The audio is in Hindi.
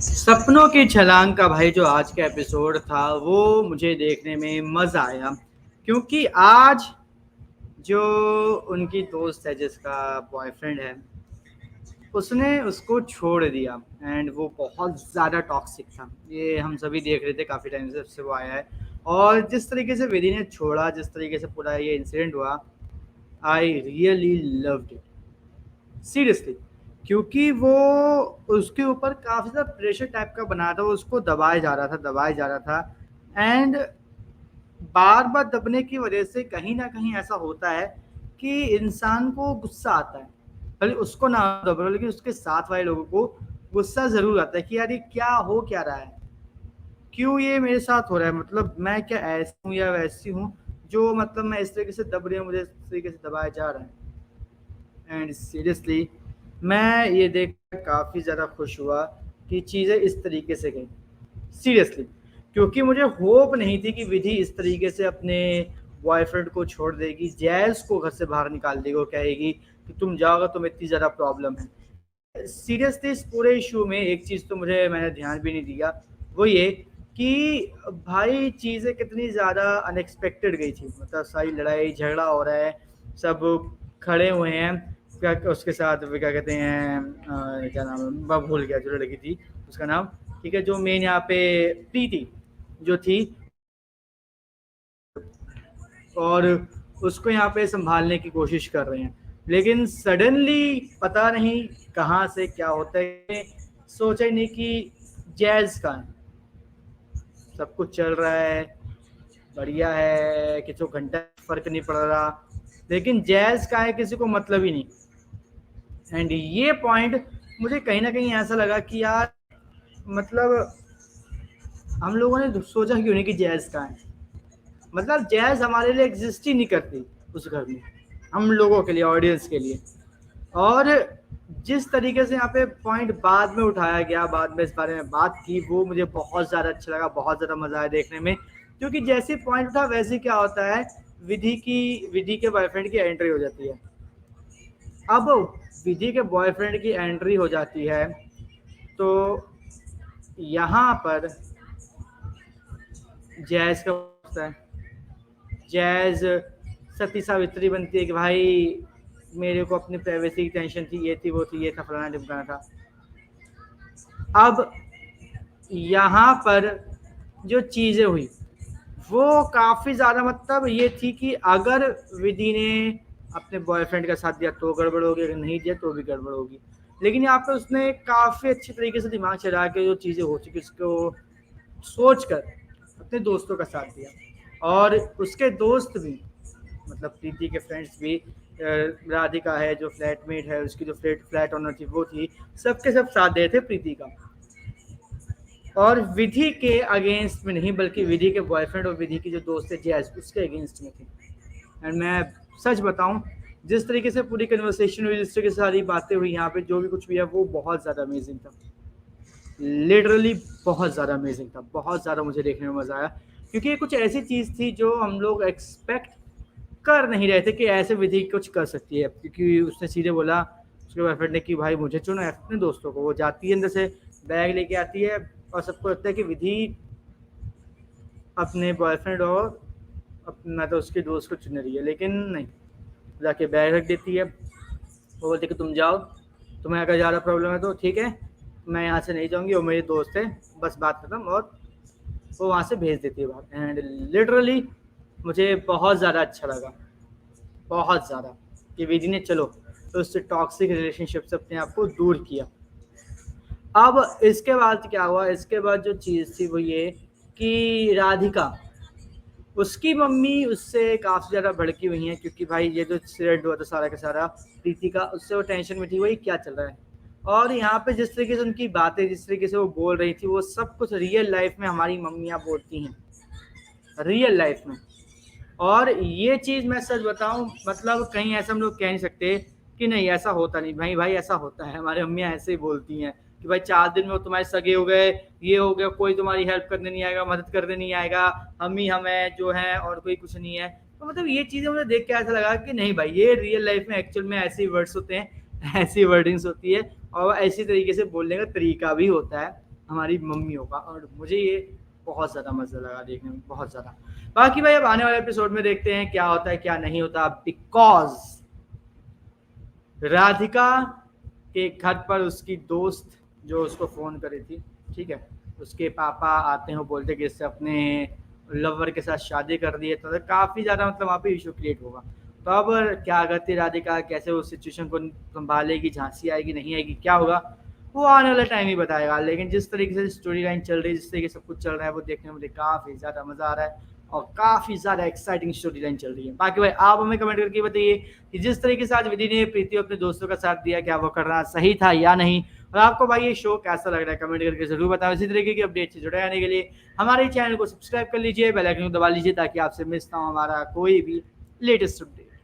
सपनों की छलांग का भाई जो आज का एपिसोड था वो मुझे देखने में मज़ा आया, क्योंकि आज जो उनकी दोस्त है जिसका बॉयफ्रेंड है उसने उसको छोड़ दिया। एंड वो बहुत ज़्यादा टॉक्सिक था, ये हम सभी देख रहे थे काफ़ी टाइम से, जब से वो आया है। और जिस तरीके से विधि ने छोड़ा, जिस तरीके से पूरा ये इंसिडेंट हुआ, I really loved it, seriously. क्योंकि वो उसके ऊपर काफ़ी ज़्यादा प्रेशर टाइप का बना था, वो उसको दबाया जा रहा था, दबाया जा रहा था। एंड बार बार दबने की वजह से कहीं ना कहीं ऐसा होता है कि इंसान को गुस्सा आता है। भले उसको ना दबो, लेकिन उसके साथ वाले लोगों को गुस्सा ज़रूर आता है कि यार ये क्या हो क्या रहा है, क्यों ये मेरे साथ हो रहा है, मतलब मैं क्या ऐसी हूँ या वैसी हूँ जो मतलब मैं इस तरीके से दब रही हूँ, मुझे इस तरीके से दबाया जा रहा है। एंड सीरियसली मैं ये देख काफ़ी ज़्यादा खुश हुआ कि चीज़ें इस तरीके से गई, सीरियसली। क्योंकि मुझे होप नहीं थी कि विधि इस तरीके से अपने बॉयफ्रेंड को छोड़ देगी, जैज़ को घर से बाहर निकाल देगी, वो कहेगी कि तुम जाओगे, तुम्हें इतनी ज़्यादा प्रॉब्लम है। सीरियसली इस पूरे इशू में एक चीज़ तो मुझे मैंने ध्यान भी नहीं दिया, वो ये कि भाई चीज़ें कितनी ज़्यादा अनएक्सपेक्टेड गई थी। मतलब सारी लड़ाई झगड़ा हो रहा है, सब खड़े हुए हैं, क्या उसके साथ वो क्या कहते हैं, क्या नाम है, मैं भूल गया जो लड़की थी उसका नाम। ठीक है, जो मेन यहाँ पे प्रीति जो थी, और उसको यहाँ पे संभालने की कोशिश कर रहे हैं। लेकिन सडनली पता नहीं कहाँ से क्या होता है, सोचा ही नहीं कि जैज़ का है, सब कुछ चल रहा है, बढ़िया है, किसी को घंटा फर्क नहीं पड़ रहा, लेकिन जैज़ का है किसी को मतलब ही नहीं। एंड ये पॉइंट मुझे कहीं ना कहीं ऐसा लगा कि यार, मतलब हम लोगों ने सोचा क्यों नहीं कि जैज़ का है, मतलब जैज़ हमारे लिए एग्जिस्ट ही नहीं करती उस घर में, हम लोगों के लिए, ऑडियंस के लिए। और जिस तरीके से यहाँ पे पॉइंट बाद में उठाया गया, बाद में इस बारे में बात की, वो मुझे बहुत ज़्यादा अच्छा लगा, बहुत ज़्यादा मज़ा आया देखने में। क्योंकि जैसे पॉइंट उठा वैसे क्या होता है, विधि के बॉयफ्रेंड की एंट्री हो जाती है। अब विधि के बॉयफ्रेंड की एंट्री हो जाती है तो यहाँ पर जैज़ का होता है, जैज़ सती सावित्री बनती है कि भाई मेरे को अपनी प्राइवेसी की टेंशन थी, ये थी, वो थी, ये था, फलाना ढिमकाना था। अब यहाँ पर जो चीज़ें हुई वो काफ़ी ज़्यादा, मतलब ये थी कि अगर विधि ने अपने बॉयफ्रेंड का साथ दिया तो गड़बड़ होगी, अगर नहीं दिया तो भी गड़बड़ होगी। लेकिन यहाँ पे उसने काफ़ी अच्छी तरीके से दिमाग चला के जो चीज़ें हो चुकी उसको सोच कर अपने दोस्तों का साथ दिया। और उसके दोस्त भी, मतलब प्रीति के फ्रेंड्स भी, राधिका है जो फ्लैटमेट है, उसकी जो फ्लैट ओनर थी वो थी, सबके सब साथ दे थे प्रीति का। और विधि के अगेंस्ट में नहीं, बल्कि विधि के बॉयफ्रेंड और विधि की जो दोस्त है जैज, उसके अगेंस्ट में थे। एंड मैं सच बताऊं, जिस तरीके से पूरी कन्वर्सेशन हुई, जिस तरीके से सारी बातें हुई यहाँ पे, जो भी कुछ भी है वो बहुत ज़्यादा अमेजिंग था, लिटरली बहुत ज़्यादा अमेजिंग था, बहुत ज़्यादा मुझे देखने में मज़ा आया। क्योंकि ये कुछ ऐसी चीज़ थी जो हम लोग एक्सपेक्ट कर नहीं रहे थे कि ऐसे विधि कुछ कर सकती है। क्योंकि उसने सीधे बोला उसके बॉयफ्रेंड ने कि भाई मुझे चुनो अपने दोस्तों को। वो जाती है अंदर से, बैग लेके आती है, और सबको लगता है कि विधि अपने बॉयफ्रेंड और अपना तो उसके दोस्त को चुन रही है, लेकिन नहीं, जाके बैग रख देती है। वो बोलती है कि तुम जाओ, तुम्हें अगर ज़्यादा प्रॉब्लम है तो ठीक है, मैं यहाँ से नहीं जाऊँगी, वो मेरे दोस्त है, बस बात खत्म। और वो वहाँ से भेज देती है बाहर। एंड लिटरली मुझे बहुत ज़्यादा अच्छा लगा, बहुत ज़्यादा, कि विधि ने चलो तो उससे टॉक्सिक रिलेशनशिप से अपने आप को दूर किया। अब इसके बाद क्या हुआ, इसके बाद जो चीज़ थी वो ये कि राधिका, उसकी मम्मी उससे काफ़ी ज़्यादा भड़की हुई हैं, क्योंकि भाई ये जो एक्सीडेंट हुआ था सारा का सारा प्रीति का, उससे वो टेंशन में थी, वही क्या चल रहा है। और यहाँ पे जिस तरीके से उनकी बातें, जिस तरीके से वो बोल रही थी, वो सब कुछ रियल लाइफ में हमारी मम्मियाँ बोलती हैं, रियल लाइफ में। और ये चीज़ मैं सच बताऊं, मतलब कहीं ऐसा हम लोग कह नहीं सकते कि नहीं ऐसा होता नहीं, भाई भाई ऐसा होता है, हमारी अम्मियाँ ऐसे ही बोलती हैं कि भाई 4 दिन में वो तुम्हारे सगे हो गए, ये हो गया, कोई तुम्हारी हेल्प करने नहीं आएगा, मदद करने नहीं आएगा, हम ही हम है जो है और कोई कुछ नहीं है। तो मतलब ये चीज़ें मुझे देख के ऐसा लगा कि नहीं भाई, ये रियल लाइफ में एक्चुअल में ऐसे वर्ड्स होते हैं, ऐसी वर्डिंग्स होती है, और ऐसी तरीके से बोलने का तरीका भी होता है हमारी मम्मियों का, और मुझे ये बहुत ज़्यादा मज़ा लगा देखने में, बहुत ज़्यादा। बाकी भाई अब आने वाले एपिसोड में देखते हैं क्या होता है क्या नहीं होता, बिकॉज राधिका के घर पर उसकी दोस्त जो उसको फ़ोन करी थी, ठीक है, उसके पापा आते हैं, वो बोलते हैं कि इससे अपने लवर के साथ शादी कर दी है, तो काफ़ी ज़्यादा मतलब वहाँ पे इशू क्रिएट होगा। तो अब क्या करती राधिका, कैसे उस सिचुएशन को संभालेगी, झांसी आएगी नहीं आएगी, क्या होगा, वो आने वाला टाइम ही बताएगा। लेकिन जिस तरीके से स्टोरी लाइन चल रही है, जिस तरीके से सब कुछ चल रहा है, वो देखने में मुझे काफ़ी ज़्यादा मज़ा आ रहा है और काफ़ी ज़्यादा एक्साइटिंग स्टोरी लाइन चल रही है। बाकी भाई आप हमें कमेंट करके बताइए कि जिस तरीके से आज विधि ने प्रीति अपने दोस्तों का साथ दिया, क्या वो करना सही था या नहीं, और आपको भाई ये शो कैसा लग रहा है कमेंट करके जरूर बताओ। इसी तरीके की अपडेट से जुड़े रहने के लिए हमारे चैनल को सब्सक्राइब कर लीजिए, बेल आइकन को दबा लीजिए ताकि आपसे मिस ना हो हमारा कोई भी लेटेस्ट अपडेट।